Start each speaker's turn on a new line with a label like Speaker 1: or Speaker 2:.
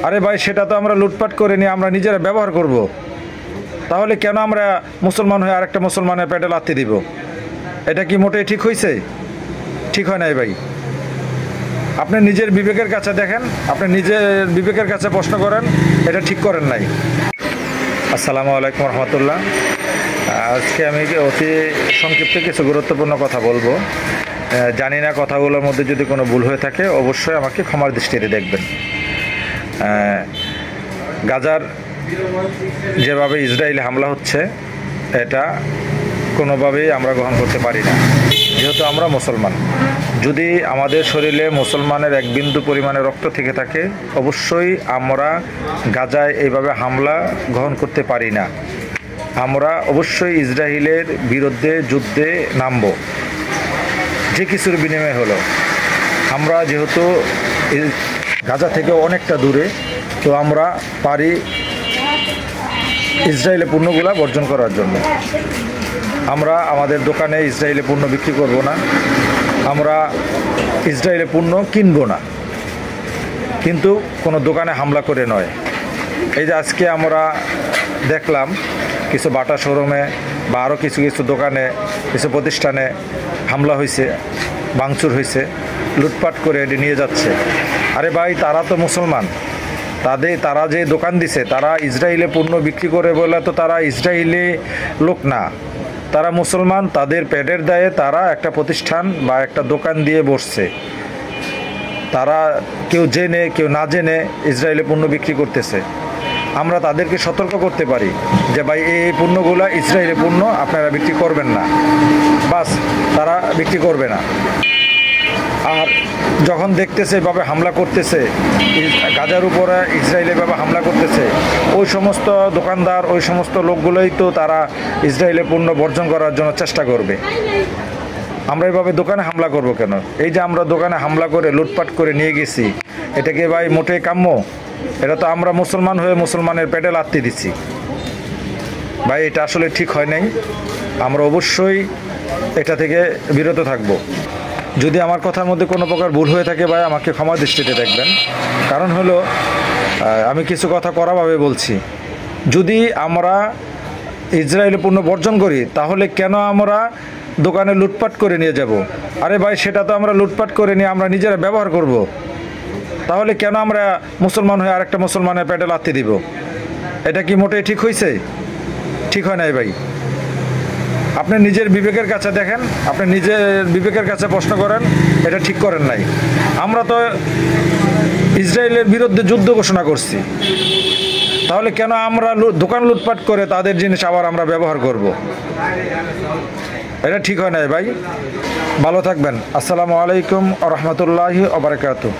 Speaker 1: আরে ভাই, সেটা তো আমরা লুটপাট করে নিয়ে আমরা নিজেরা ব্যবহার করব। তাহলে কেন আমরা মুসলমান হয়ে আরেকটা মুসলমানের পেটে লাথি দিব? এটা কি মোটেই ঠিক হয়েছে? ঠিক হয় নাই ভাই। আপনি নিজের বিবেকের কাছে দেখেন, আপনি নিজের বিবেকের কাছে প্রশ্ন করেন, এটা ঠিক করেন নাই। আসসালামু আলাইকুম রহমতুল্লাহ। আজকে আমি অতি সংক্ষিপ্ত কিছু গুরুত্বপূর্ণ কথা বলবো। জানি না কথাগুলোর মধ্যে যদি কোনো ভুল হয়ে থাকে অবশ্যই আমাকে ক্ষমার দৃষ্টিতে দেখবেন। গাজার যেভাবে ইসরায়েলে হামলা হচ্ছে এটা কোনোভাবেই আমরা গ্রহণ করতে পারি না। যেহেতু আমরা মুসলমান, যদি আমাদের শরীরে মুসলমানের এক বিন্দু পরিমাণে রক্ত থেকে থাকে অবশ্যই আমরা গাজায় এইভাবে হামলা গ্রহণ করতে পারি না। আমরা অবশ্যই ইসরায়েলের বিরুদ্ধে যুদ্ধে নামব, যে কিছুর বিনিময় হলো। আমরা যেহেতু গাজা থেকে অনেকটা দূরে, তো আমরা পারি ইসরায়েলের পণ্যগুলো বর্জন করার জন্য। আমরা আমাদের দোকানে ইসরায়েলের পণ্য বিক্রি করব না, আমরা ইসরায়েলের পণ্য কিনব না, কিন্তু কোনো দোকানে হামলা করে নয়। এই যে আজকে আমরা দেখলাম কিছু বাটা শোরুমে বা আরও কিছু কিছু দোকানে, কিছু প্রতিষ্ঠানে হামলা হয়েছে, ভাঙচুর হয়েছে, লুটপাট করে এটি নিয়ে যাচ্ছে। আরে ভাই, তারা তো মুসলমান, তারা যে দোকান দিছে তারা ইসরায়েলে পণ্য বিক্রি করে বলে তো তারা ইসরায়েলি লোক না, তারা মুসলমান। তাদের পেটের দায়ে তারা একটা প্রতিষ্ঠান বা একটা দোকান দিয়ে বসছে। তারা কেউ জেনে কেউ না জেনে ইসরায়েলে পণ্য বিক্রি করতেছে। আমরা তাদেরকে সতর্ক করতে পারি যে ভাই, এই পণ্যগুলো ইসরায়েলি পণ্য, আপনারা বিক্রি করবেন না। বাস, তারা বিক্রি করবে না। আর যখন দেখতেছে এভাবে হামলা করতেছে, গাজার উপরে ইসরায়েল এভাবে হামলা করতেছে, ওই সমস্ত দোকানদার, ওই সমস্ত লোকগুলোই তো তারা ইসরায়েলের পণ্য বর্জন করার জন্য চেষ্টা করবে। আমরা এভাবে দোকানে হামলা করব কেন? এই যে আমরা দোকানে হামলা করে লুটপাট করে নিয়ে গেছি, এটাকে ভাই মোটেই কাম্য? এটা তো আমরা মুসলমান হয়ে মুসলমানের পেটে লাথি দিচ্ছি। ভাই, এটা আসলে ঠিক হয় নাই। আমরা অবশ্যই এটা থেকে বিরত থাকব। যদি আমার কথার মধ্যে কোনো প্রকার ভুল হয়ে থাকে ভাই, আমাকে ক্ষমা দৃষ্টিতে দেখবেন। কারণ হলো, আমি কিছু কথা কড়াভাবে বলছি। যদি আমরা ইসরায়েলের পণ্য বর্জন করি তাহলে কেন আমরা দোকানে লুটপাট করে নিয়ে যাব? আরে ভাই, সেটা তো আমরা লুটপাট করে নিয়ে আমরা নিজেরা ব্যবহার করব। তাহলে কেন আমরা মুসলমান হয়ে আরেকটা মুসলমানের পেটে লাথি দিব? এটা কি মোটেই ঠিক হয়েছে? ঠিক হয় নাই ভাই। আপনি নিজের বিবেকের কাছে দেখেন, আপনি নিজের বিবেকের কাছে প্রশ্ন করেন, এটা ঠিক করেন নাই। আমরা তো ইসরায়েলের বিরুদ্ধে যুদ্ধ ঘোষণা করছি, তাহলে কেন আমরা দোকান লুটপাট করে তাদের জিনিস আবার আমরা ব্যবহার করব? এটা ঠিক হয় নাই ভাই। ভালো থাকবেন। আসসালামু আলাইকুম ওয়া রাহমাতুল্লাহি ওয়া বারাকাতুহু।